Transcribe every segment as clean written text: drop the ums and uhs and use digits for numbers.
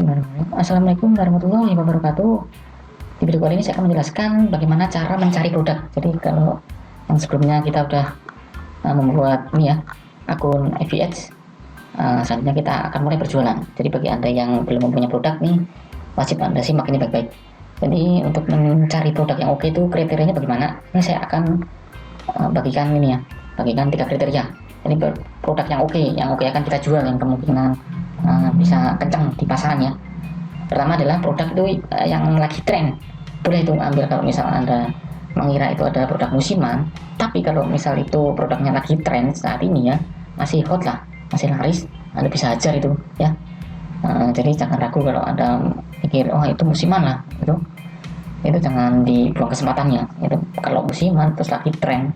Assalamualaikum warahmatullahi wabarakatuh. Di video kali ini saya akan menjelaskan bagaimana cara mencari produk. Jadi kalau yang sebelumnya kita udah membuat ini ya, akun FBAds, selanjutnya kita akan mulai berjualan. Jadi bagi Anda yang belum mempunyai produk nih, wajib Anda simak ini baik-baik. Jadi untuk mencari produk yang oke itu kriterianya bagaimana? Ini saya akan bagikan ini ya, bagikan 3 kriteria. Jadi produk yang oke akan kita jual, yang kemungkinan bisa kencang di pasaran ya. Pertama adalah produk itu yang lagi tren, boleh itu ambil kalau misal Anda mengira itu adalah produk musiman. Tapi kalau misal itu produknya lagi tren saat ini ya, masih hot lah, masih laris, Anda bisa hajar itu ya. Jadi jangan ragu kalau Anda pikir oh itu musiman lah, itu jangan dibuang kesempatannya. Itu kalau musiman terus lagi tren,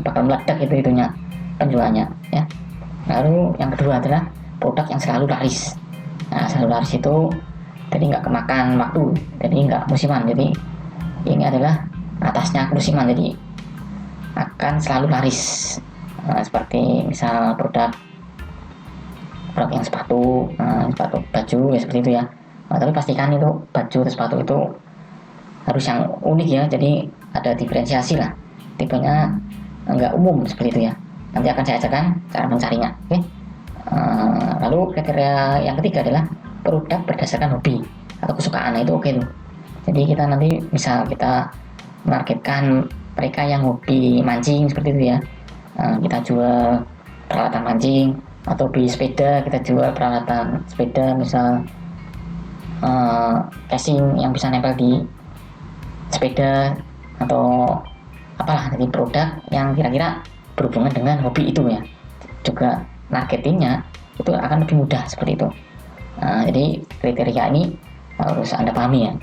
bakal meledak itunya penjualannya ya. Lalu yang kedua adalah produk yang selalu laris. Nah, selalu laris itu jadi nggak kemakan waktu, jadi nggak musiman. Jadi ini adalah atasnya musiman, jadi akan selalu laris. Seperti misal produk yang sepatu, sepatu baju ya, seperti itu ya. Tapi pastikan itu baju atau sepatu itu harus yang unik ya, jadi ada diferensiasi lah, tipenya nggak umum seperti itu ya. Nanti akan saya ajarkan cara mencarinya. Oke. Lalu kriteria yang ketiga adalah produk berdasarkan hobi atau kesukaan. Nah, itu oke tuh. Jadi kita nanti bisa kita marketkan mereka yang hobi mancing seperti itu ya. Kita jual peralatan mancing, atau hobi sepeda kita jual peralatan sepeda, misal casing yang bisa nempel di sepeda atau apalah. Jadi produk yang kira-kira berhubungan dengan hobi itu ya. Juga marketingnya itu akan lebih mudah seperti itu. Jadi kriteria ini harus Anda pahami ya.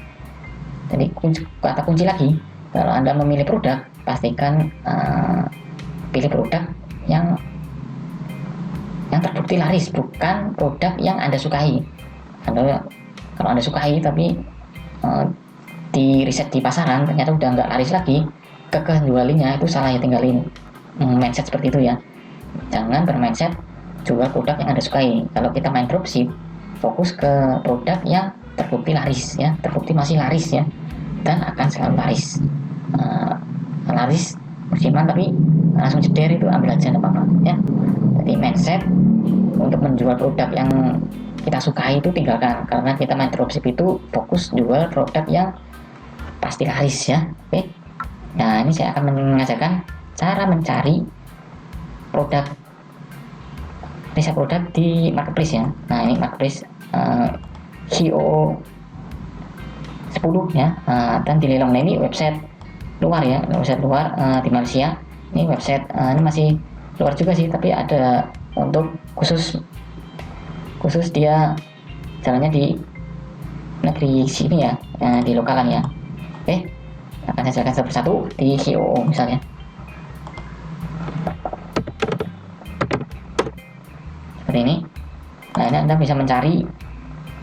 Jadi kata kunci lagi, kalau Anda memilih produk, pastikan pilih produk yang terbukti laris, bukan produk yang Anda sukai. Kalau Anda sukai tapi di riset di pasaran ternyata udah nggak laris lagi, kekeh jualinnya, itu salah ya. Tinggalin mindset seperti itu ya. Jangan bermindset jual produk yang Anda sukai. Kalau kita main dropship, fokus ke produk yang terbukti laris ya, terbukti masih laris ya, dan akan selalu laris. Laris musiman tapi langsung jeder, itu ambil aja, apa-apa ya. Jadi mindset untuk menjual produk yang kita sukai itu tinggalkan, karena kita main dropship itu fokus jual produk yang pasti laris ya. Oke. Nah, ini saya akan mengajarkan cara mencari produk, riset produk di marketplace ya. Nah, ini marketplace HIO 10 ya, dan di Lelong. Nah, ini website luar ya, website luar di Malaysia. Ini website ini masih luar juga sih, tapi ada untuk khusus dia jalannya di negeri sini ya, di lokalan ya. Oke, akan saya jelaskan satu persatu di HIO misalnya. Seperti ini. Nah, ini Anda bisa mencari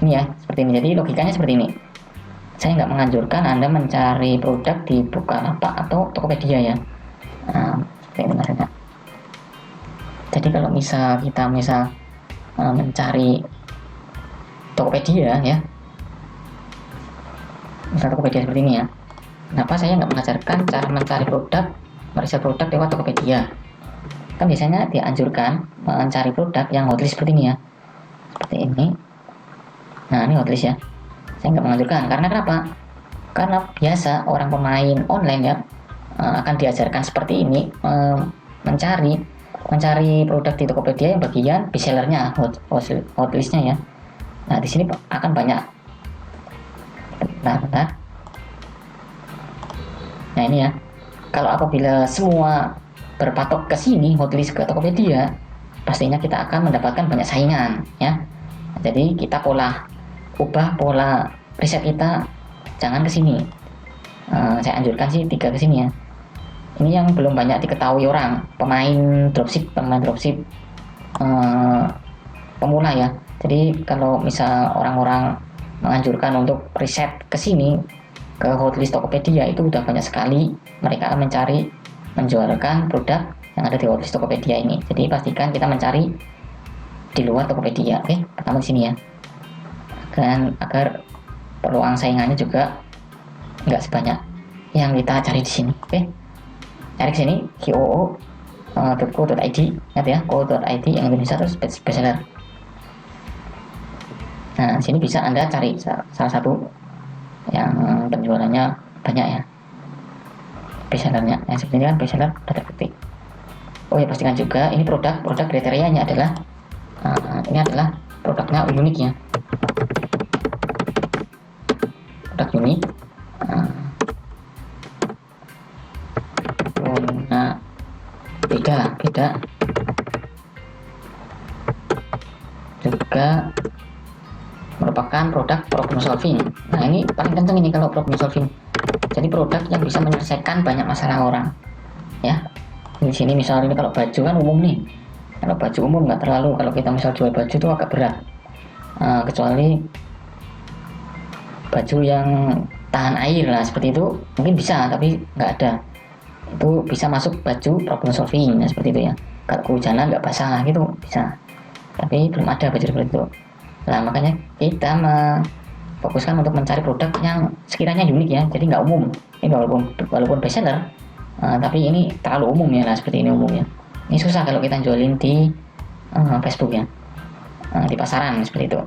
ini ya, seperti ini. Jadi logikanya seperti ini. Saya nggak menganjurkan Anda mencari produk di Bukalapak atau Tokopedia ya. Seperti ini maksudnya. Jadi kalau kita mencari Tokopedia ya, misal Tokopedia seperti ini ya. Kenapa saya nggak mengajarkan cara mencari produk, meriset produk lewat Tokopedia? Kan biasanya dianjurkan mencari produk yang hotlist seperti ini ya, seperti ini. Nah, ini hotlist ya. Saya nggak menganjurkan. Karena kenapa? Karena biasa orang pemain online ya akan diajarkan seperti ini, mencari produk di Tokopedia yang bagian bestsellernya, hotlistnya ya. Nah, di sini akan banyak. Bentar. Nah, ini ya. Kalau apabila semua berpatok ke sini, hotlist ke Tokopedia, pastinya kita akan mendapatkan banyak saingan ya. Jadi kita ubah pola riset kita, jangan ke sini. Saya anjurkan sih 3 ke sini ya. Ini yang belum banyak diketahui orang, pemain dropship pemula ya. Jadi kalau misal orang-orang menganjurkan untuk riset ke sini, ke hotlist Tokopedia, itu udah banyak sekali mereka akan menjualkan produk yang ada di hotlist Tokopedia ini. Jadi pastikan kita mencari di luar Tokopedia. Oke, pertama di sini ya. dan agar peluang saingannya juga nggak sebanyak yang kita cari di sini. Oke, cari ke sini qoo.co.id, ingat ya, co.id yang Indonesia terus bestseller. Nah, di sini bisa Anda cari salah satu yang penjualannya banyak ya, bestsellernya. Yang seperti ini kan bestseller udah terbukti. Oh ya, pastikan juga ini produk kriterianya adalah ini adalah produknya unik ya, produk unik. Nah, beda juga merupakan produk problem solving. Nah, ini paling kenceng ini kalau problem solving. Jadi produk yang bisa menyelesaikan banyak masalah orang ya. Di sini misalnya ini kalau baju kan umum nih, kalau baju umum nggak terlalu, kalau kita misal jual baju itu agak berat, kecuali baju yang tahan air lah seperti itu mungkin bisa, tapi nggak ada, itu bisa masuk baju problem solving ya, seperti itu ya. Kalau kehujanan nggak basah gitu bisa, tapi belum ada baju seperti itu. Nah, makanya kita fokuskan untuk mencari produk yang sekiranya unik ya, jadi nggak umum. Ini walaupun bestseller, tapi ini terlalu umum ya, lah seperti ini umumnya. Ini susah kalau kita jualin di Facebook ya, di pasaran seperti itu.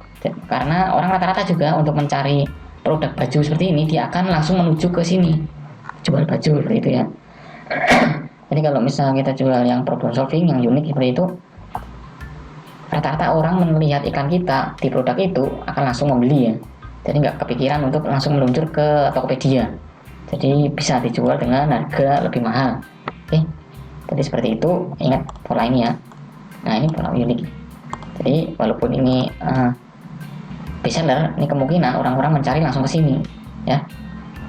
Karena orang rata-rata juga untuk mencari produk baju seperti ini, dia akan langsung menuju ke sini jual baju seperti itu ya. Jadi kalau misalnya kita jual yang problem solving, yang unik seperti itu, rata-rata orang melihat iklan kita di produk itu akan langsung membeli ya. Jadi nggak kepikiran untuk langsung meluncur ke Tokopedia. Jadi bisa dijual dengan harga lebih mahal. Oke, jadi seperti itu. Ingat pola ini ya. Nah, ini pola unik. Jadi walaupun ini bestseller, ini kemungkinan orang-orang mencari langsung ke sini ya.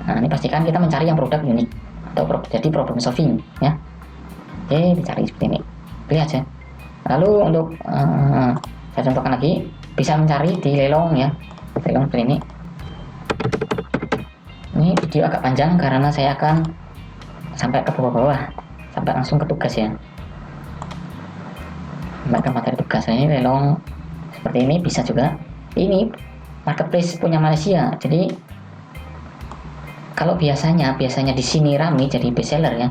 Nah, ini pastikan kita mencari yang produk unik atau jadi problem solving ya. Oke, dicari seperti ini. Lihat ya. Lalu untuk saya contohkan lagi, bisa mencari di lelang ya, lelang seperti ini. Ini video agak panjang karena saya akan sampai ke bawah-bawah, sampai langsung ke tugas ya, sampai ke materi tugas. Ini lelang seperti ini bisa juga. Ini marketplace punya Malaysia. Jadi kalau biasanya di sini rame jadi bestseller ya.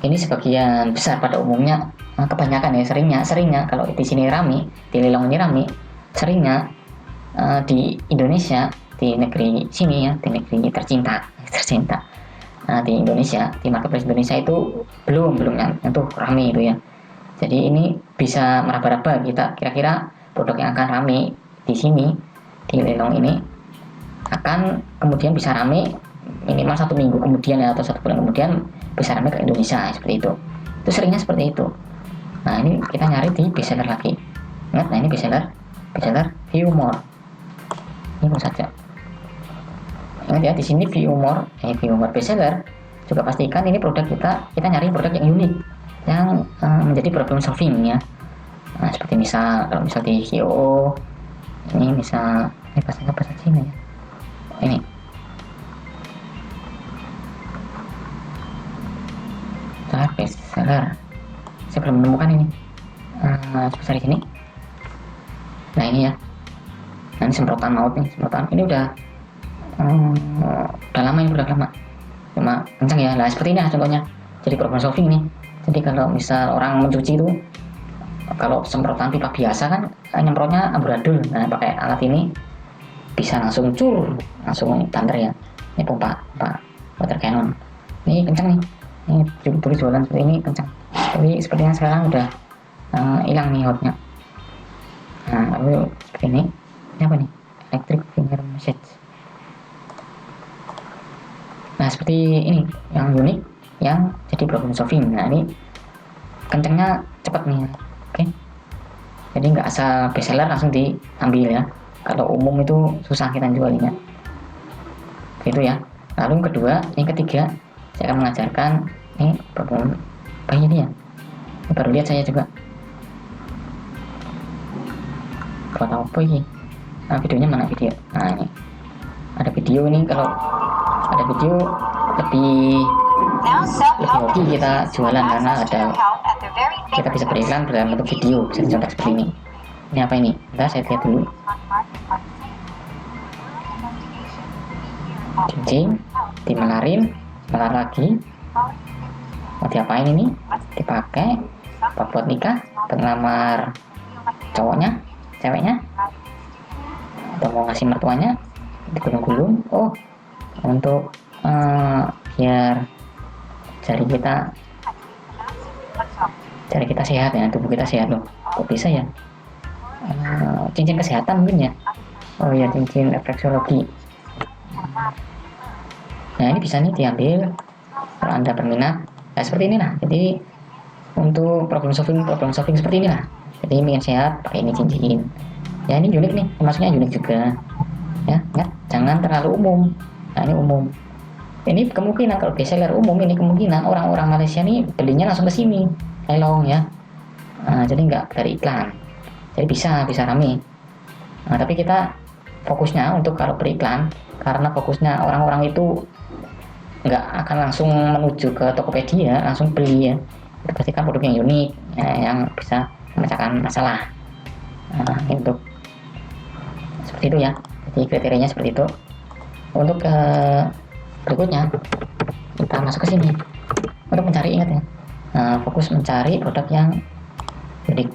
Ini sebagian besar pada umumnya, kebanyakan ya, seringnya kalau di sini rame, di lelang ini rame, seringnya di Indonesia, di negeri sini ya, di negeri tercinta. Nah, di Indonesia, di marketplace Indonesia itu belum yang itu rame itu ya. Jadi ini bisa meraba-raba kita, kira-kira produk yang akan rame di sini di lelang ini akan kemudian bisa rame minimal 1 minggu kemudian ya, atau 1 bulan kemudian bisa rame ke Indonesia seperti itu. Itu seringnya seperti itu. Nah, ini kita nyari di bestseller lagi. Ingat, nah ini bestseller view more. Ini saja. Ingat ya, di sini view more bestseller. Juga pastikan ini produk kita nyari produk yang unik, yang menjadi problem solving ya. Nah, seperti kalau misal di QO ini misal ini bahasa Cina ya. Ini bestseller. Saya belum menemukan ini. Sebesar di sini. Nah, ini ya. Nah, ini semprotan maut nih, ini udah lama, cuma kencang ya. Nah, seperti ini ya contohnya. Jadi problem solving nih. Jadi kalau misal orang mencuci itu, kalau semprotan pipa biasa kan nyemprotnya amburadul. Nah, pakai alat ini bisa langsung langsung banter ya. Ini pompa water cannon. Ini kencang nih. Ini dulu jualan seperti ini kencang. Tapi sepertinya sekarang udah hilang nih hotnya. Nah, lalu seperti ini apa nih? Electric finger massage. Nah, seperti ini yang unik, yang jadi problem solving. Nah, ini kencangnya cepat nih. Oke. Jadi nggak asal bestseller langsung diambil ya. Kalau umum itu susah kita jualnya. Gitu ya. Lalu yang ketiga saya akan mengajarkan ini problem apa ini ya. Ini baru lihat saya juga. Buat apa ini? Nah, videonya mana video? Nah, ini ada video ini. Kalau ada video lebih hoki kita jualan karena kita bisa beriklan dalam bentuk video. Bisa dicontoh seperti ini. Ini apa ini? Bentar, saya lihat dulu. cincin, dimelarin, melar lagi. Mau diapain ini? Dipakai buat nikah, buat ngelamar cowoknya, ceweknya, atau mau ngasih mertuanya, digulung-gulung. Oh, untuk biar jari kita sehat ya, tubuh kita sehat loh. Kok bisa ya? Cincin kesehatan mungkin ya. Oh ya, cincin refleksologi. Nah, ini bisa nih diambil kalau Anda berminat. Nah, seperti inilah. Jadi untuk problem solving seperti inilah. Jadi ingin sehat pakai ini cincin. Ya, ini unik nih, termasuknya unik juga. Ya, ingat, jangan terlalu umum. Nah, ini umum. Ini kemungkinan kalau bestseller umum, ini kemungkinan orang-orang Malaysia nih belinya langsung ke sini, Lelong ya. Jadi nggak dari iklan. Jadi bisa rame. Nah, tapi kita fokusnya untuk kalau beriklan, karena fokusnya orang-orang itu nggak akan langsung menuju ke Tokopedia langsung beli ya. Itu pasti kan produk yang unik ya, yang bisa memecahkan masalah. Nah, untuk seperti itu ya. Jadi kriterianya seperti itu. Untuk berikutnya kita masuk ke sini untuk mencari, ingat ya, fokus mencari produk yang unik.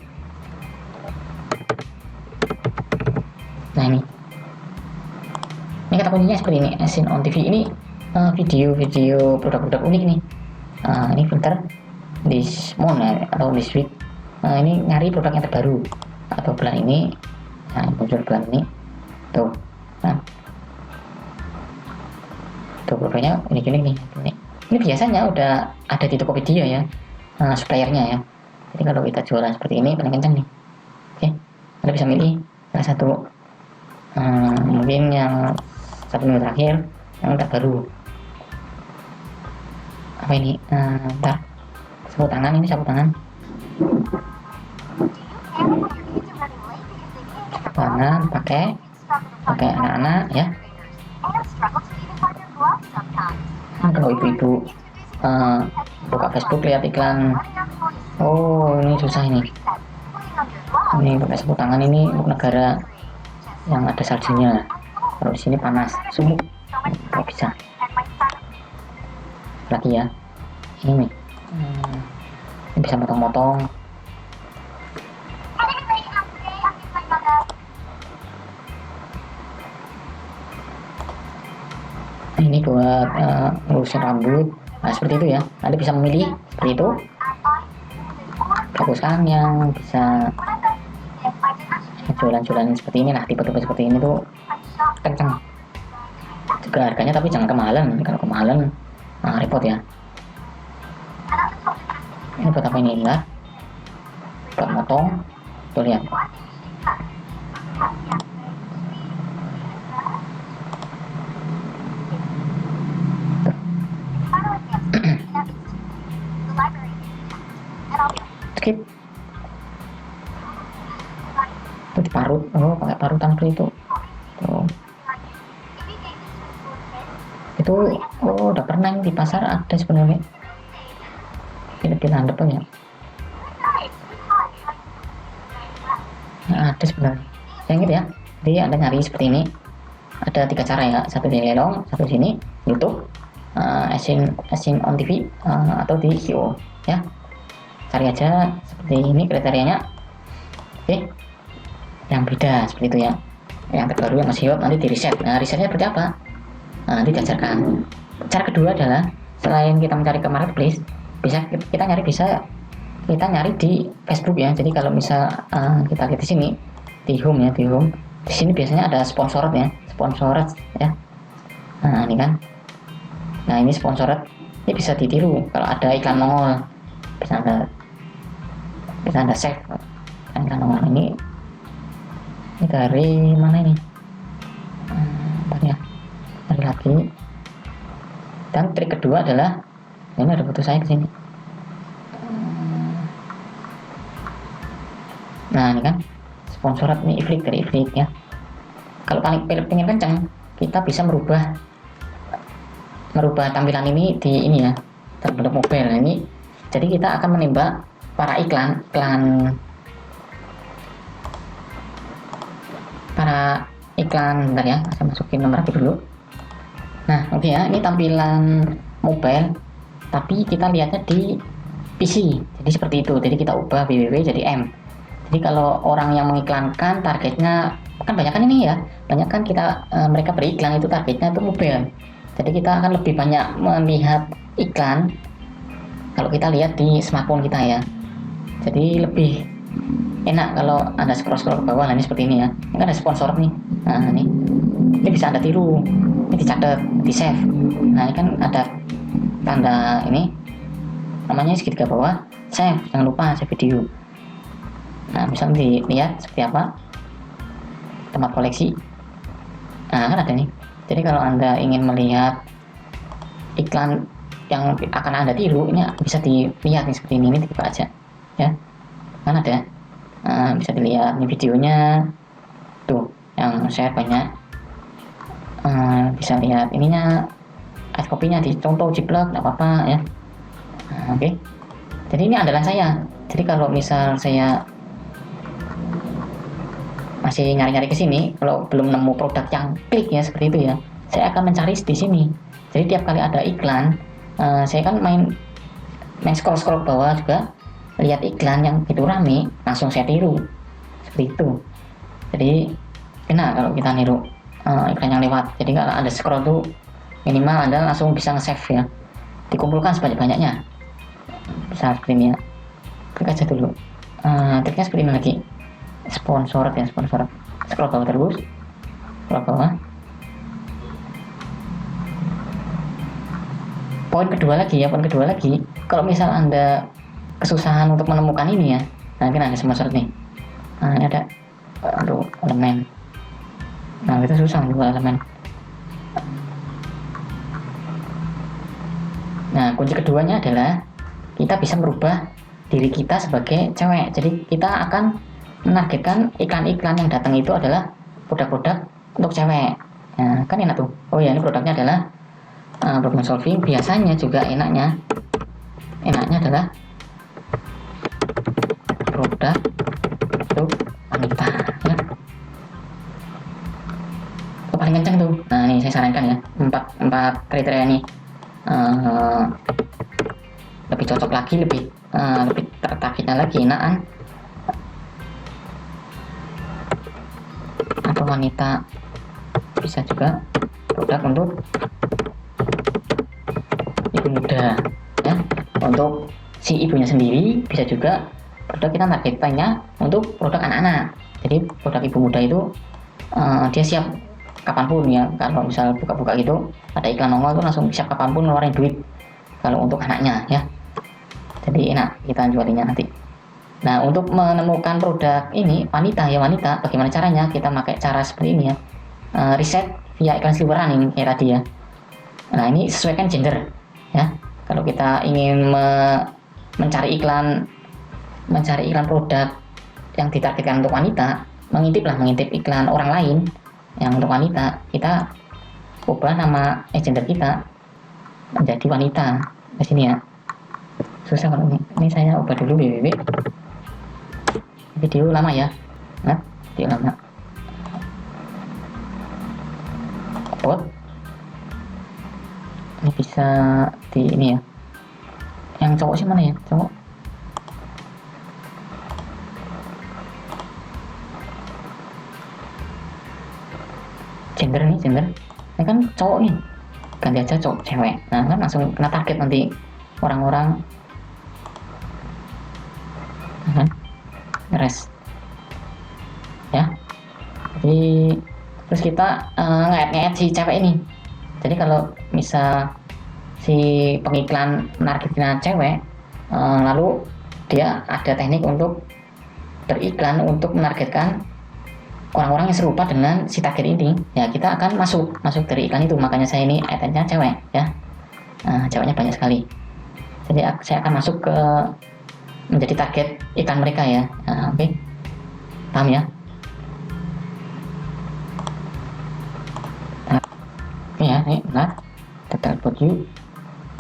Nah, ini kata kuncinya seperti ini. As seen on TV ini video produk-produk unik nih. Ini filter this month atau this week. Ini nyari produk yang terbaru atau bulan ini. Nah, muncul bulan ini tuh. Nah, tuh produknya unik-unik nih. Ini biasanya udah ada di Tokopedia ya, suppliernya ya. Jadi kalau kita jualan seperti ini paling kencang nih. Oke, Anda bisa milih salah satu, mungkin yang 1 minggu terakhir yang terbaru. Apa ini? Ntar sapu tangan, ini sapu tangan. Sapu tangan pakai anak-anak ya. Kalau ibu-ibu buka Facebook lihat iklan, oh ini susah ini pakai sapu tangan ini untuk negara yang ada saljunya. Kalau di sini panas, sumuk, nggak bisa. Lagi ya, ini bisa motong-motong. Ini buat ngurusin rambut. Nah, seperti itu ya. Anda bisa memilih seperti itu. Fokuskan yang bisa jualan-jualan seperti ini lah, tipe-tipe seperti ini tuh kencang juga harganya, tapi jangan kemahalan. Kalau kemahalan repot ya. Ini buat apa ini lah, buat motong. Tuh lihat, skip. Itu diparut. Oh, pakai parutan seperti itu. Tuh. Itu udah pernah di pasar ada sebenarnya. Kita handap ya. Nah, ada sebenarnya. Yang gitu ya. Jadi Anda nyari seperti ini. Ada 3 cara ya. Satu di Lelong, satu di sini YouTube, as seen on TV, atau di QO ya. Cari aja seperti ini kriterianya. Oke. Yang beda seperti itu ya. Yang terbaru yang masih hot nanti di reset. Nah, resetnya seperti apa? Nanti diajarkan. Cara kedua adalah selain kita mencari ke marketplace, kita nyari di Facebook ya. Jadi kalau misal kita lihat di sini di home ya, di sini biasanya ada sponsored ya. Nah, ini kan. Nah, ini sponsored. Ini bisa ditiru kalau ada iklan nongol. Bisa Anda save iklan nongol ini dari mana ini? Ya. Cari lagi. Dan trik kedua adalah ini ada foto saya ke sini. Nah, ini kan sponsorat nih, iflik dari iflik ya. Kalau pengen kencang, kita bisa merubah tampilan ini di ini ya, terbentuk mobile. Nah, ini jadi kita akan menembak para iklan bentar ya, saya masukin nomor HP dulu. Nah, oke ya, ini tampilan mobile, tapi kita lihatnya di PC. Jadi seperti itu. Jadi kita ubah www jadi M. Jadi kalau orang yang mengiklankan targetnya kan banyak kan ini ya, banyak kan kita mereka beriklan itu targetnya itu mobile. Jadi kita akan lebih banyak melihat iklan kalau kita lihat di smartphone kita ya. Jadi lebih enak kalau Anda scroll ke bawah. Nah, ini seperti ini ya. Ini kan ada sponsor nih. Nah, ini bisa Anda tiru. Ini dicatat, di save. Nah, ini kan ada tanda ini namanya segitiga bawah, save. Jangan lupa save video. Nah, bisa dilihat seperti apa tempat koleksi. Nah, kan ada nih. Jadi kalau Anda ingin melihat iklan yang akan Anda tiru, ini bisa dilihat nih seperti ini dibuka aja ya, kan ada. Nah, bisa dilihat ini videonya tuh yang share banyak. Bisa lihat ininya, es kopinya dicontoh jiplak, nggak apa-apa ya. Oke. Jadi ini andalan saya. Jadi kalau misal saya masih nyari-nyari ke sini, kalau belum nemu produk yang klik ya seperti itu ya, saya akan mencari di sini. Jadi tiap kali ada iklan, saya kan main scroll ke bawah juga, lihat iklan yang itu rame, langsung saya tiru seperti itu. Jadi enak kalau kita niru iklan yang lewat. Jadi kalau Anda scroll tuh minimal Anda langsung bisa nge-save ya, dikumpulkan sebanyak-banyaknya. Bisa seperti ini ya, klik aja dulu. Triknya seperti ini lagi, sponsor ya, sponsor. Scroll bawah terus, scroll bawah. Poin kedua lagi, kalau misal Anda kesusahan untuk menemukan ini ya, nah ini ada sponsor nih. Nah, ini ada elemen. Nah, kita susah juga elemen. Nah, kunci keduanya adalah kita bisa merubah diri kita sebagai cewek. Jadi kita akan menargetkan iklan-iklan yang datang itu adalah produk-produk untuk cewek. Nah, kan enak tuh. Oh ya, ini produknya adalah problem solving. Biasanya juga enaknya adalah produk untuk wanita ya. Itu paling kencang tuh. Nah, ini saya sarankan ya, empat kriteria ini. Lebih cocok lagi, lebih tertargetnya lagi, enakan atau wanita. Bisa juga produk untuk ibu muda ya, untuk si ibunya sendiri. Bisa juga produk kita targetnya untuk produk anak-anak. Jadi produk ibu muda itu dia siap kapanpun ya. Kalau misal buka-buka gitu ada iklan nongol tuh langsung siap kapanpun ngeluarin duit kalau untuk anaknya ya. Jadi enak kita jualinya nanti. Nah, untuk menemukan produk ini wanita, bagaimana caranya? Kita pakai cara seperti ini ya, riset via iklan sliweran ini kayak tadi ya. Nah, ini sesuaikan gender ya. Kalau kita ingin mencari iklan produk yang ditargetkan untuk wanita, mengintip iklan orang lain yang untuk wanita, kita ubah nama gender kita menjadi wanita di sini ya. Susah kalau ini saya ubah dulu www. Video lama ya, nah, video lama. Upload. Ini bisa di ini ya. Yang cowok sih mana ya? Cowok. Gender. Ini kan cowok nih. Ganti aja cowok cewek. Nah, kan langsung kena target nanti orang-orang. Kan? Rest. Ya. Jadi terus kita ngeliat si cewek ini. Jadi kalau misal si pengiklan menargetnya cewek, lalu dia ada teknik untuk beriklan untuk menargetkan orang-orang yang serupa dengan si target ini, ya kita akan masuk dari iklan itu. Makanya saya ini itemnya cewek ya. Ceweknya banyak sekali. Jadi saya akan masuk ke menjadi target iklan mereka ya. Oke. Paham ya? Ya, ini benar. Detail about you.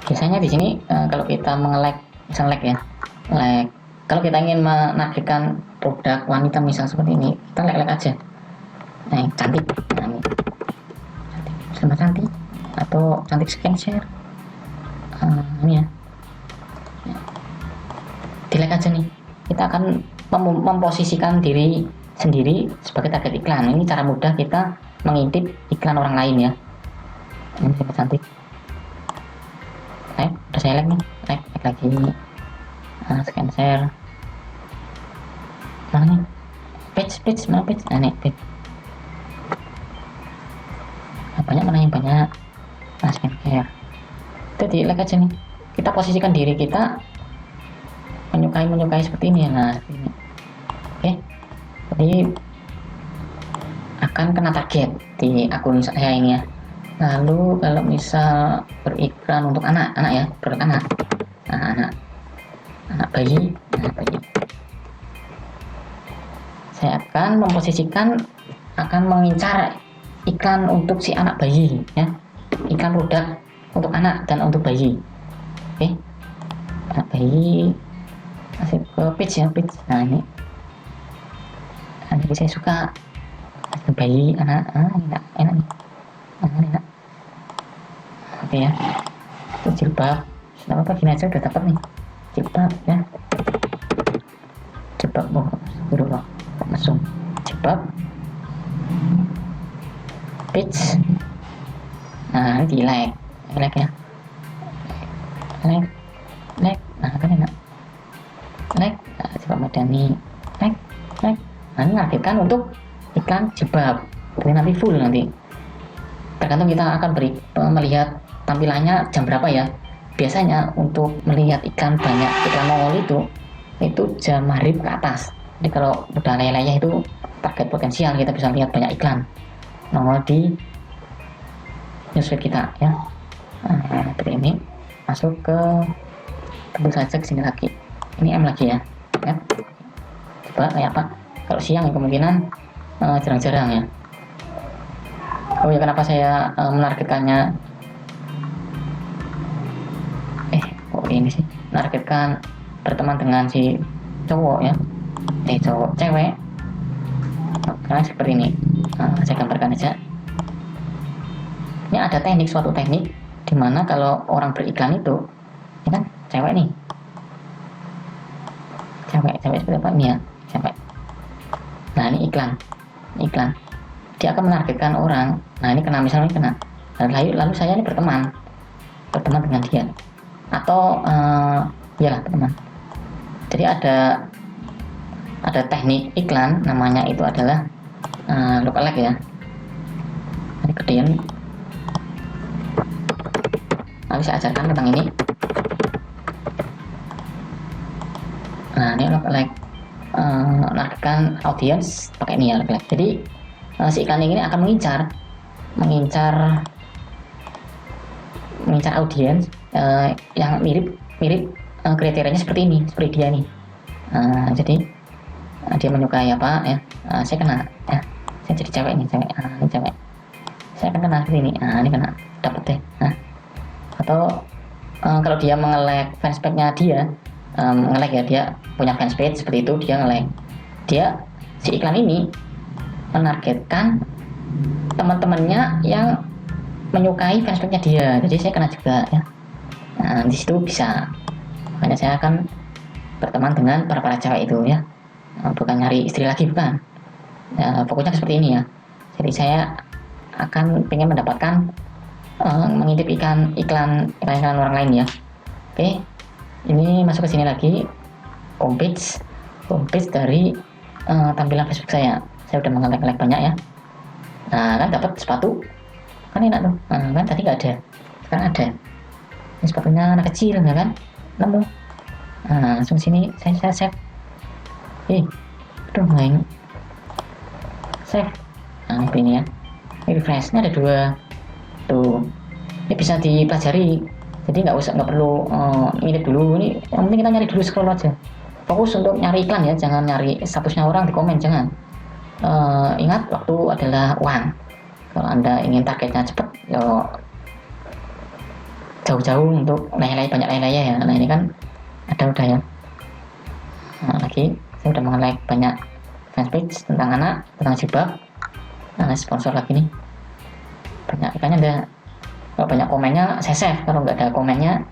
Biasanya di sini kalau kita mengelek, misal like ya, like. Kalau kita ingin menargetkan produk wanita misal seperti ini, kita like aja. Nah, cantik. Nah, ini cantik. Sama cantik. Atau foto cantik scan share. Ini ya, di like aja nih. Kita akan memposisikan diri sendiri sebagai target iklan. Ini cara mudah kita mengintip iklan orang lain ya. Ini cantik. Like, udah saya like nih, like lagi. Scan share. Mana nih? Page, mana page? Nih page. Banyak, mana yang banyak? Scan share. Itu di like aja nih. Kita posisikan diri kita menyukai seperti ini ya. Nah, seperti ini. Oke. Jadi akan kena target di akun saya ini ya. Lalu kalau misal beriklan untuk anak ya, produk anak. Nah, anak bayi. Saya akan memposisikan, akan mengincar iklan untuk si anak bayi ya. Iklan produk untuk anak dan untuk bayi. Oke. Anak bayi, masih ke page ya, page. Nah ini saya suka bayi anak. Enak nih. Enak. Oke ya, itu jilbab. Tidak apa-apa, gini aja udah dapat nih jilbab ya. Jilbab, astagfirullah, langsung jilbab, page. Nah ini di like ya, like. Nah kan enak, like. Coba Madani, like. Nah ini ngartikan untuk iklan jilbab. Ini nanti full nanti. Tergantung kita akan melihat tampilannya jam berapa ya. Biasanya untuk melihat iklan banyak, iklan nongol itu jam maghrib ke atas. Jadi kalau udah leleh itu target potensial, kita bisa lihat banyak iklan nongol di newsfeed kita ya. Seperti ini. Masuk ke, tentu saja ke sini lagi. Ini M lagi ya. Coba kayak apa? Kalau siang kemungkinan jarang-jarang ya. Oh ya, kenapa saya menargetkannya? Ini sih menargetkan berteman dengan si cowok ya, cewek. Karena seperti ini. Saya gambarkan aja. Ini ada suatu teknik dimana kalau orang beriklan itu, ini kan cewek nih, cewek seperti apa ini ya, cewek. Nah ini iklan, dia akan menargetkan orang. Nah ini kena, misalnya kena, lalu saya ini berteman dengan dia, atau iyalah teman. Jadi ada teknik iklan, namanya itu adalah lookalike ya. Ini gedean. Nanti saya ajarkan tentang ini. Nah ini lookalike, menargetkan audiens pakai ini ya lookalike. Jadi si iklan ini akan mengincar audiens yang mirip kriterianya seperti ini, seperti dia nih. Jadi dia menyukai apa ya, saya kena ya, saya jadi cewek nih, ini cewek, saya akan kena seperti ini. Ini kena, dapat deh. Atau kalau dia mengelek fanspage-nya dia, ngelek ya, dia punya fanspage seperti itu, dia ngelek, si iklan ini menargetkan teman-temannya yang menyukai fanspage-nya dia. Jadi saya kena juga ya. Di situ bisa, makanya saya akan berteman dengan para cewek itu ya, bukan nyari istri lagi, bukan. Pokoknya seperti ini ya. Jadi saya akan pengen mendapatkan mengintip iklan orang lain ya. Oke, ini masuk ke sini lagi, homepage dari tampilan Facebook saya. Saya udah mengelek banyak ya. Nah kan dapat sepatu, kan enak tuh. Kan tadi nggak ada, sekarang ada. Ini sepatunya anak kecil ya kan, nemu. Langsung sini saya save. Aduh main save. Ini ya, ini refresh. Ini ada 2 tuh. Ini bisa dipelajari. Jadi nggak perlu ngintip dulu. Ini yang penting kita nyari dulu, scroll aja. Fokus untuk nyari iklan ya, jangan nyari statusnya orang di komen, jangan. Ingat, waktu adalah uang. Kalau Anda ingin targetnya cepat, ya jauh-jauh untuk banyak lele ya. Nah ini kan ada udah ya. Lagi saya udah mengelek banyak fanspage tentang anak, tentang jilbab. Sponsor lagi nih, banyak ikannya ada. Kalau banyak komennya saya save, kalau nggak ada komennya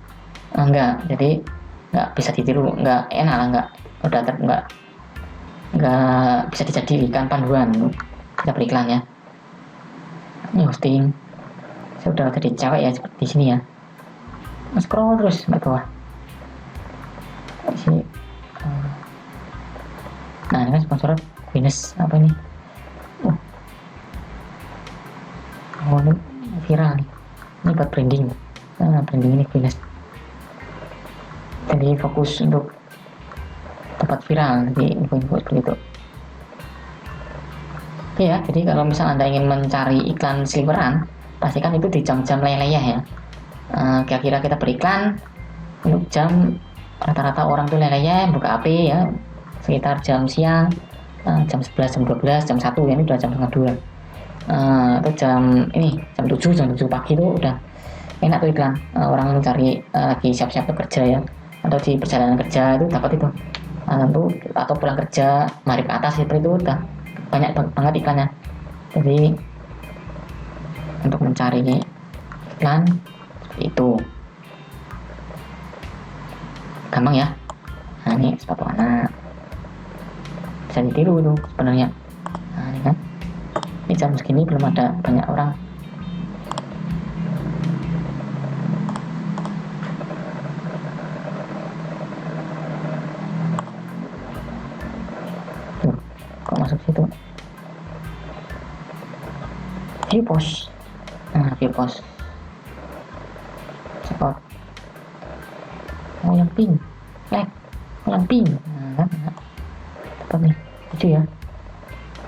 enggak. Jadi nggak bisa ditiru, nggak enak lah, nggak bisa dijadikan panduan kita beriklan ya. Ini hosting, saya udah jadi cewek ya seperti di sini ya. Scroll terus sampai bawah di sini. Nah ini kan sponsor Guinness apa ini? Oh ini viral nih, ini buat branding. Nah, branding ini Guinness, jadi fokus untuk tempat viral, jadi info-info seperti itu. Oke ya, jadi kalau misalnya Anda ingin mencari iklan silveran, pastikan itu di jam-jam leleyah ya. Kira-kira kita beriklan untuk jam rata-rata orang tuh leleyah buka HP ya, sekitar jam siang, jam 11, jam 12, jam 1 ya, ini udah jam setengah 2. Atau jam 7 pagi itu udah enak tuh iklan. Orang mencari lagi siap-siap bekerja ya, atau di perjalanan kerja itu dapat itu. Atau pulang kerja mari ke atas seperti itu udah banyak banget iklannya. Jadi untuk mencari iklan itu gampang ya. Nah ini sepatu anak bisa ditiru itu sebenarnya. Nah ini kan, ini jam segini belum ada banyak orang. Kok masuk situ? View post. Nah view post support. Oh yang pink, yang pink. Nah tepat nih, lucu ya.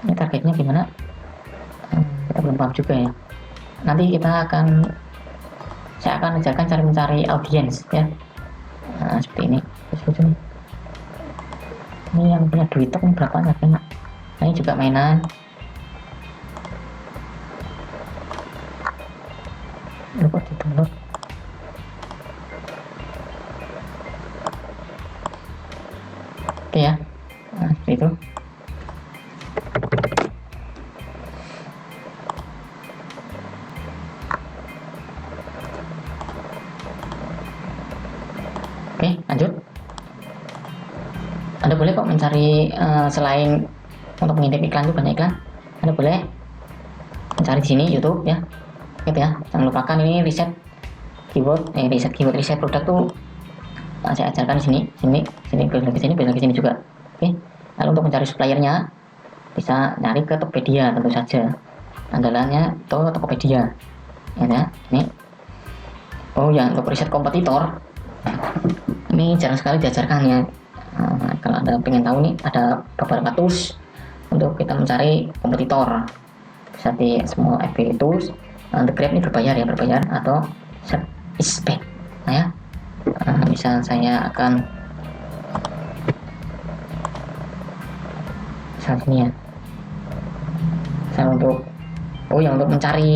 Ini targetnya gimana? Kita belum paham juga ya. Nanti saya akan ajarkan cara mencari audiens ya. Nah seperti ini. Lucu nih. Ini yang punya duit ini berapa harganya? Nah ini juga mainan. Lupa di download. Oke ya, nah seperti itu. Oke lanjut. Anda boleh kok mencari selain untuk mengintip iklan itu banyak iklan, Anda boleh mencari di sini YouTube ya, gitu ya. Jangan lupakan ini riset keyword, riset produk tuh saya ajarkan di sini, bisa ke sini juga. Oke. Lalu untuk mencari suppliernya bisa nyari ke Tokopedia tentu saja. Andalannya Tokopedia. Ya, ini. Oh ya, untuk riset kompetitor ini jarang sekali diajarkan ya. Kalau Anda pengen tahu nih, ada beberapa tools untuk kita mencari kompetitor. Bisa di semua FB tools. The Grab ini berbayar atau Search is Paid. Nah ya, misal saya akan misal sini ya. Misal untuk mencari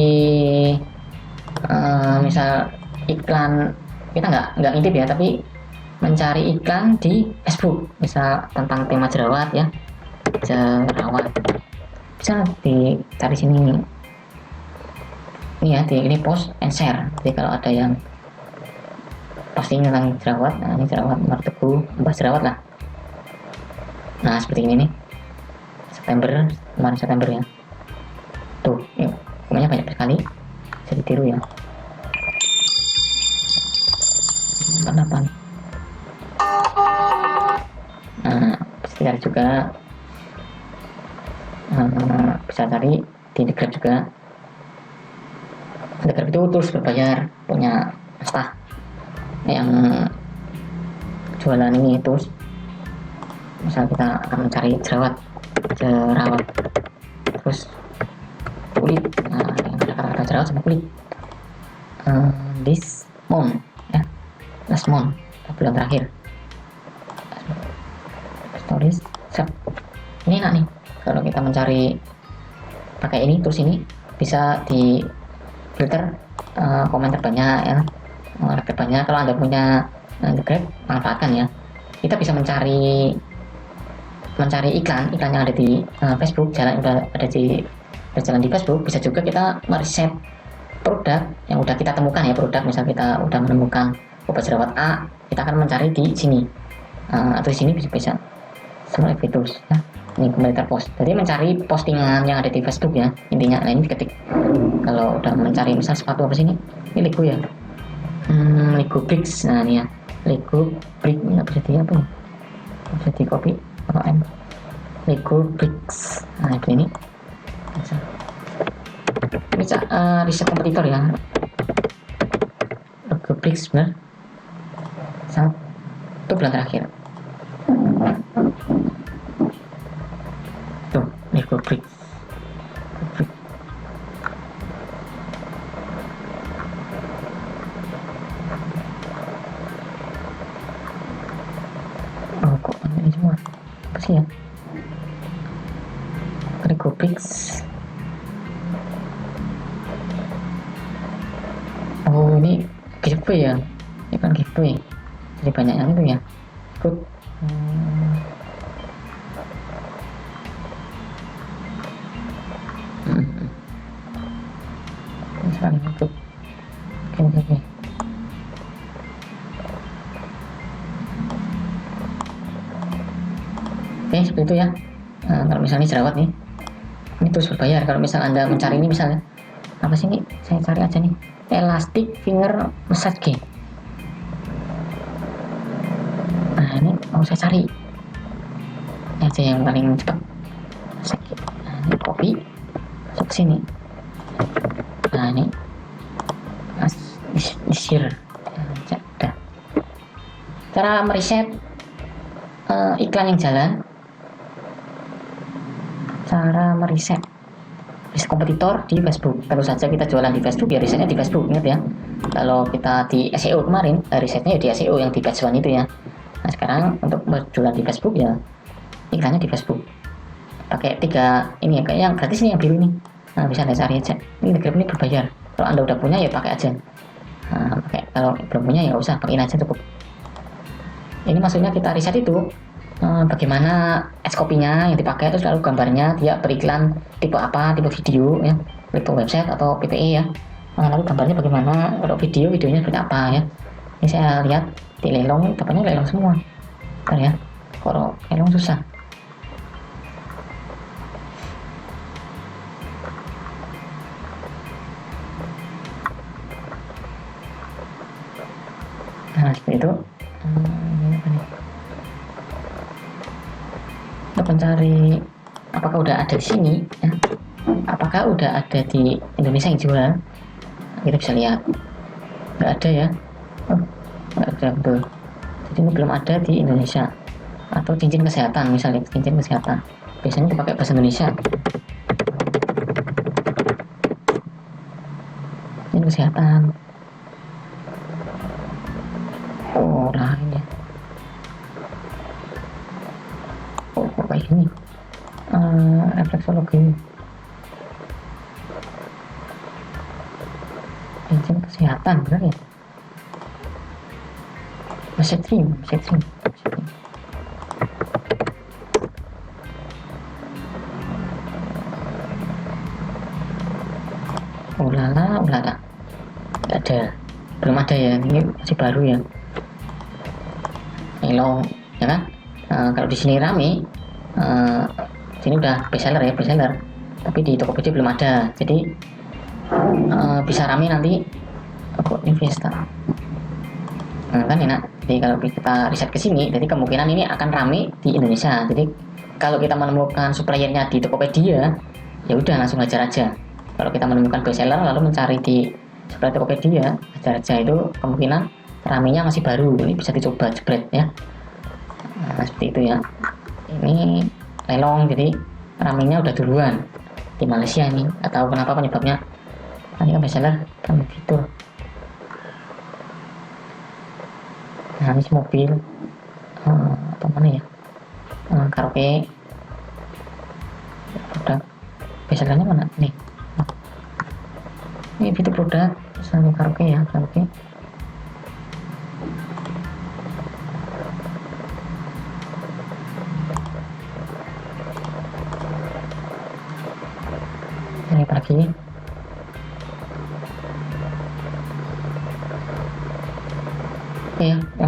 misal iklan, kita nggak ngintip ya, tapi mencari iklan di Facebook, misal tentang tema jerawat ya, bisa dicari sini ini ya, ini post and share. Jadi kalau ada yang posting tentang jerawat, nah ini jerawat Umar Teguh, bahas jerawat lah. Nah seperti ini nih, kemarin September ya, tuh komennya banyak sekali, bisa ditiru ya. Kenapa nih? Nah bisa cari juga, bisa cari di The Grab juga. The Grab itu terus berbayar, punya staff yang jualan ini. Terus misal kita akan mencari jerawat terus kulit, nah yang ada kata-kata jerawat sama kulit, this month ya, last month, bulan terakhir, stories set. Ini enak nih kalau kita mencari pakai ini, terus ini bisa di filter komen terbanyak ya, terbanyak. Kalau Anda punya The Grab, manfaatkan ya. Kita bisa mencari iklan yang ada di Facebook, udah jalan di Facebook. Bisa juga kita meriset produk yang udah kita temukan ya, produk misal kita udah menemukan obat jerawat A, kita akan mencari di sini, atau di sini bisa semua fitur ya. Ini komentar post, jadi mencari postingan yang ada di Facebook ya intinya. Nah ini ketik kalau udah mencari misal sepatu apa sini, ini Lego ya, Lego Bricks. Nah ini ya Lego Brick, nggak bisa di apa ya, bisa di copy atau M, Lego Bricks. Nah ini riset kompetitor ya, Lego Bricks benar satu bulan terakhir tuh, Lego Bricks. Oh kok ini semua apa sih ya, Lego Bricks. Oh ini giveaway ya, ini kan giveaway, jadi banyak yang itu ya ikut. Misalnya ikut oke. Oke seperti itu ya. Kalau misalnya jerawat nih, ini terus berbayar. Kalau misal Anda mencari ini misalnya apa sih, ini saya cari aja nih, elastic finger massage game. Nah ini mau saya cari ini aja yang paling cepat. Nah ini copy masuk ke sini. Nah ini di share. Nah, cara meriset iklan yang jalan, cara meriset kompetitor di Facebook. Kalau saja kita jualan di Facebook ya risetnya di Facebook, ingat ya. Kalau kita di SEO kemarin, risetnya ya di SEO yang di batch 1 itu ya. Nah sekarang untuk berjualan di Facebook ya iklannya di Facebook. Pakai 3 ini ya, kayak yang gratis nih yang biru nih. Nah bisa Anda cari aja. Ini Grab ini berbayar. Kalau Anda udah punya ya pakai aja. Nah, kalau belum punya ya usah, pakai aja cukup. Ini maksudnya kita riset itu bagaimana copy-nya yang dipakai, terus lalu gambarnya dia beriklan tipe apa, tipe video ya, tipe website atau PPE ya. Lalu gambarnya bagaimana, kalau videonya seperti apa ya. Ini saya lihat di Lelong, dapatnya Lelong semua kan ya, kalau Lelong susah. Nah seperti itu. Untuk mencari apakah udah ada di sini ya, apakah udah ada di Indonesia yang jual, kita bisa lihat nggak ada ya. Nggak ada, betul. Jadi ini belum ada di Indonesia. Atau cincin kesehatan, misalnya cincin kesehatan biasanya dipakai bahasa Indonesia, cincin kesehatan. Oh lain ya. Oh kok kayak gini, refleksologi, cincin kesehatan benar ya, setting. Ulala nggak ada, belum ada ya, ini masih baru ya. Lelong ya kan. Kalau di sini rame, sini udah bestseller ya, bestseller, tapi di Tokopedia belum ada, jadi bisa rame nanti. Kok Investa kan enak. Jadi kalau kita riset ke sini, jadi kemungkinan ini akan rame di Indonesia. Jadi kalau kita menemukan suppliernya di Tokopedia, ya udah langsung hajar aja. Kalau kita menemukan bestseller lalu mencari di supplier Tokopedia, hajar aja, itu kemungkinan ramenya masih baru, ini bisa dicoba jebret ya. Nah seperti itu ya. Ini Lelong, jadi ramenya udah duluan di Malaysia ini, atau kenapa penyebabnya. Ini kan bestseller kan begitu. Nah ini mobil apa mana ya, karaoke, produk bestsellernya mana nih. Ini fitur produk misalnya karaoke ya, karaoke. Ini lagi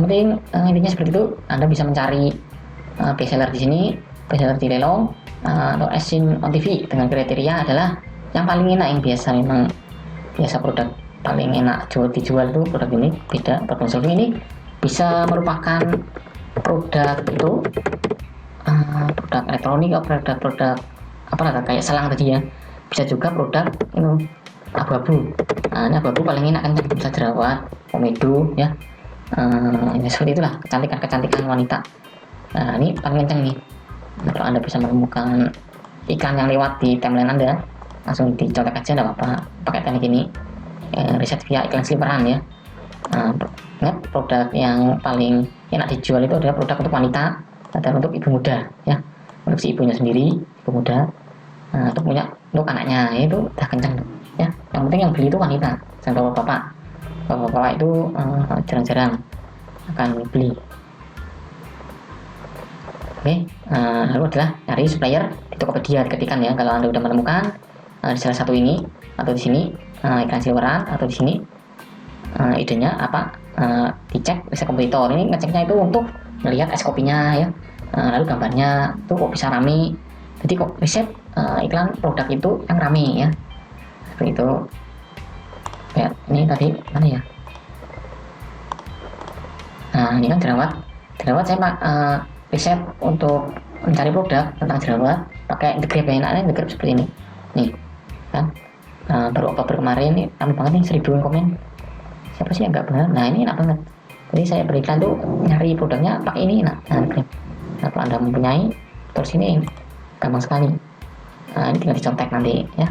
penting intinya seperti itu. Anda bisa mencari bestseller di sini, bestseller di Lelong, atau as seen on TV dengan kriteria adalah yang paling enak, yang biasa produk paling enak dijual itu produk ini. Beda, problem solving ini bisa merupakan produk itu produk elektronik atau produk apa kayak selang tadi ya, bisa juga produk ini abu-abu. Ini abu-abu paling enak kan, bisa jerawat, komedo ya. Ini seperti itulah kecantikan wanita. Nah ini paling kencang nih. Kalau Anda bisa menemukan iklan yang lewat di timeline Anda, langsung dicontek aja, tidak apa-apa, pakai teknik ini, riset via iklan seliweran ya. Ingat, produk yang paling enak dijual itu adalah produk untuk wanita dan untuk ibu muda ya, untuk si ibunya sendiri, ibu muda, untuk anaknya, itu udah kencang ya. Yang penting yang beli itu wanita, jangan bapak-bapak itu jarang-jarang akan beli. Oke, lalu adalah cari supplier di Tokopedia, ketikan ya. Kalau Anda sudah menemukan di salah satu ini atau di sini iklan seliweran atau di sini idenya apa, dicek riset kompetitor. Ini ngeceknya itu untuk melihat SKP-nya ya, lalu gambarnya itu kok bisa rame, jadi kok riset iklan produk itu yang rame ya, seperti itu ya. Ini tadi mana ya, nah ini kan jerawat saya riset untuk mencari produk tentang jerawat pakai The Grab. Enaknya The Grab seperti ini nih kan. Baru Oktober kemarin ini ramai banget nih, 1000 komen. Siapa sih yang nggak benar? Nah ini enak banget, jadi saya beriklan tuh nyari produknya pakai ini enak. Nah kalau Anda mempunyai terus ini gampang sekali. Nah ini tinggal dicontek nanti ya.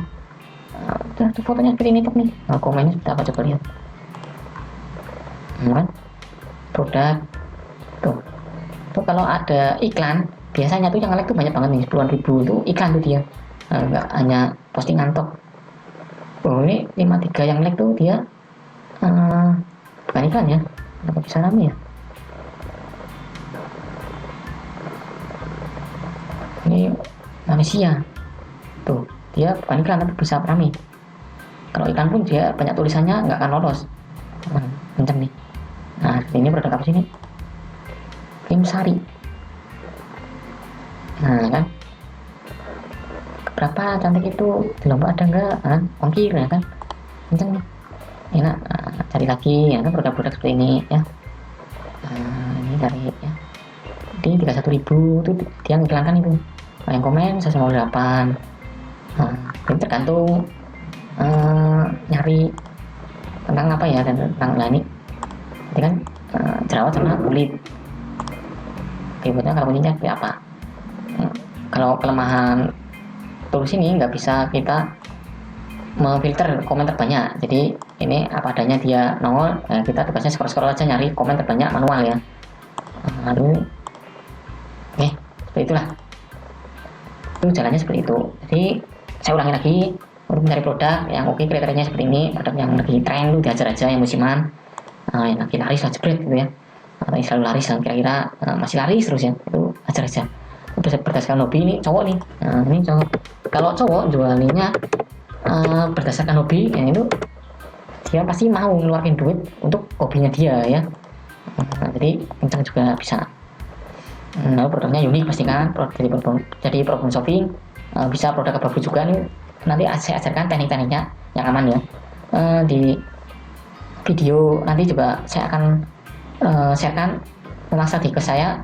Fotonya seperti ini tuh nih. Nah, komennya seperti apa coba lihat. Kan produk tuh kalau ada iklan biasanya tuh yang like tuh banyak banget nih, puluhan ribu itu iklan tuh dia, nggak hanya postingan tok. Ini 53 yang like tuh dia bukan iklan ya, kenapa bisa rame ya. Ini Malaysia tuh, dia bukan iklan tapi bisa rame. Kalau iklan pun dia banyak tulisannya, nggak akan lolos. Kenceng nih. Nah ini produk apa sih ini, krim sari. Nah kan berapa cantik itu, di lomba ada nggak kan, ongkir ya kan, kenceng nih, enak. Cari lagi ya kan produk-produk seperti ini ya. Ini cari ya, di 31.000 tuh dia ngiklankan itu, yang komen 198. Ini tergantung nyari tentang apa ya, dan tentang ini kan jerawat sama kulit. Ributnya kalau kuncinya seperti apa. Kalau kelemahan tools ini nggak bisa kita memfilter komen terbanyak, jadi ini apa adanya dia nongol, kita tugasnya scroll aja nyari komen terbanyak manual ya. Lalu seperti itulah, itu jalannya seperti itu. Jadi saya ulangi lagi, untuk mencari produk yang oke, kriterianya seperti ini. Produk yang lagi tren lu dihajar aja, yang musiman, yang lagi laris lah jebret gitu ya, atau yang selalu laris dan kira-kira masih laris terus ya, itu hajar aja. Berdasarkan hobi, ini cowok nih, ini cowok. Kalau cowok jualinnya berdasarkan hobi ya, itu dia pasti mau ngeluarin duit untuk hobinya dia ya. Jadi kencang juga bisa. Lalu produknya unik pastikan, jadi problem solving. Bisa produk abu juga nih, nanti saya ajarkan teknik-tekniknya yang aman ya. Di video nanti juga saya akan sharekan tentang strategi saya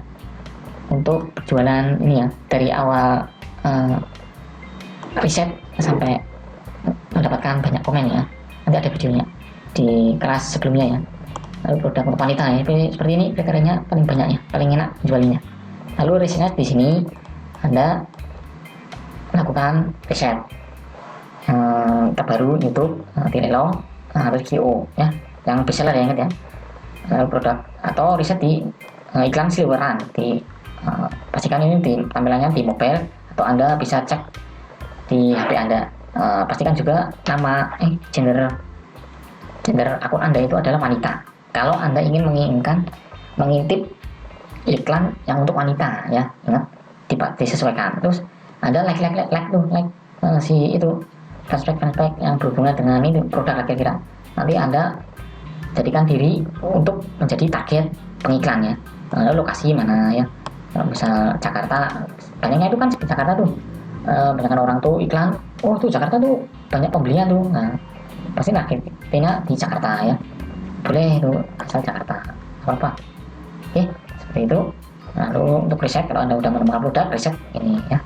untuk berjualan ini ya, dari awal riset sampai mendapatkan banyak komen ya. Nanti ada videonya di kelas sebelumnya ya. Lalu produk untuk wanita ya, seperti ini kriterianya paling banyak ya, paling enak jualnya. Lalu risetnya di sini Anda lakukan riset terbaru YouTube, di Lelong atau QO ya, yang bestseller ya, ingat ya. Lalu produk atau riset di iklan seliweran di pastikan ini di tampilannya di mobile, atau Anda bisa cek di HP Anda. Pastikan juga nama gender akun Anda itu adalah wanita. Kalau Anda ingin mengintip iklan yang untuk wanita ya, ingat disesuaikan. Terus Anda like tuh, si itu flashback yang berhubungan dengan ini produk kira-kira. Nanti Anda jadikan diri untuk menjadi target pengiklan ya. Lokasi mana ya, misal Jakarta, banyaknya itu kan di Jakarta tuh, banyak orang tuh iklan, oh tuh Jakarta tuh banyak pembelian tuh, nah pasti targetnya di Jakarta ya, boleh itu asal Jakarta, apa oke seperti itu. Lalu untuk riset, kalau anda udah menemukan produk, riset ini ya,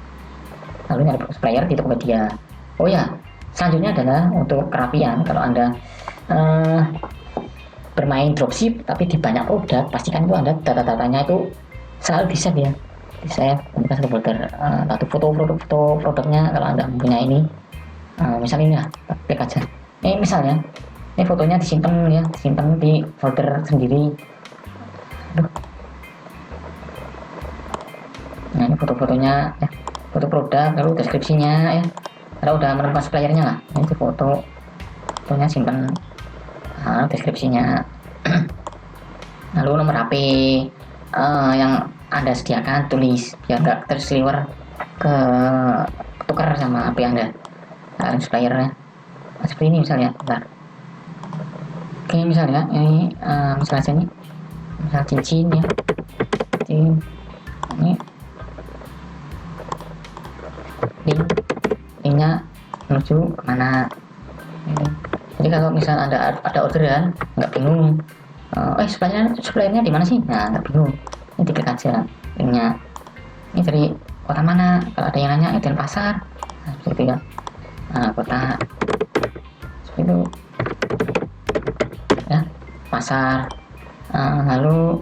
lalu nyari supplier di Tokopedia. Oh ya, selanjutnya adalah untuk kerapian. Kalau anda bermain dropship tapi di banyak produk, pastikan itu anda data-datanya itu selalu di save ya, di save bukan satu folder. Satu foto produknya kalau anda punya ini, misalnya ini ya, klik aja ini misalnya, ini fotonya disimpan ya, disimpan di folder sendiri. Aduh. Nah ini foto-fotonya ya, foto produk, lalu deskripsinya ya, kalau udah menemukan suppliernya lah, ini fotonya simpan, deskripsinya lalu nomor HP yang anda sediakan tulis biar nggak tersliwer ke tukar sama HP anda, suppliernya seperti ini misalnya. Bentar. Oke misalnya ini misalnya ini misal cincin ya, cincin ini linknya menuju kemana ini. Jadi kalau misal anda ada orderan nggak bingung, suppliernya di mana sih, nah nggak bingung, ini diklik aja linknya, ini dari kota mana, kalau ada yang nanya dari pasar, nah seperti itu ya, kota seperti itu ya, pasar. Lalu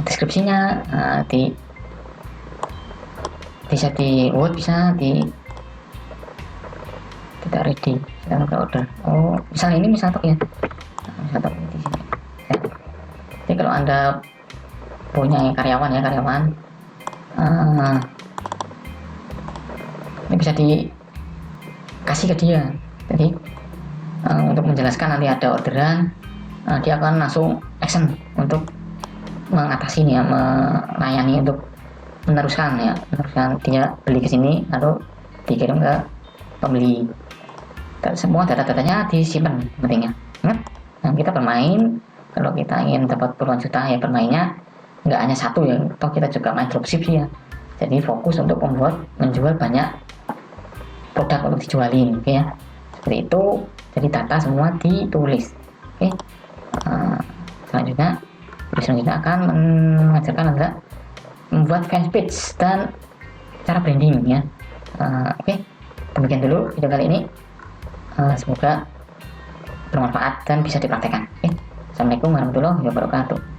deskripsinya bisa di Word, bisa di tidak ready, kita buka order. Oh misalnya ini misal toknya, misal tok di sini ya. Jadi kalau anda punya karyawan ya, ini bisa dikasih ke dia. Jadi untuk menjelaskan nanti ada orderan, dia akan langsung action untuk mengatasi ini ya, melayani untuk meneruskan dia beli ke sini lalu dikirim ke pembeli. Semua data-datanya disimpan pentingnya. Nah, kita bermain, kalau kita ingin dapat puluhan juta ya bermainnya nggak hanya satu ya, toh kita juga main dropship ya. Jadi fokus untuk menjual banyak produk untuk dijualin, oke ya. Seperti itu. Jadi data semua ditulis. Oke. Selanjutnya akan mengajarkan Anda membuat fanpage dan cara branding ya. Oke. Demikian dulu video kali ini. Semoga bermanfaat dan bisa dipraktekkan. Assalamualaikum warahmatullahi wabarakatuh.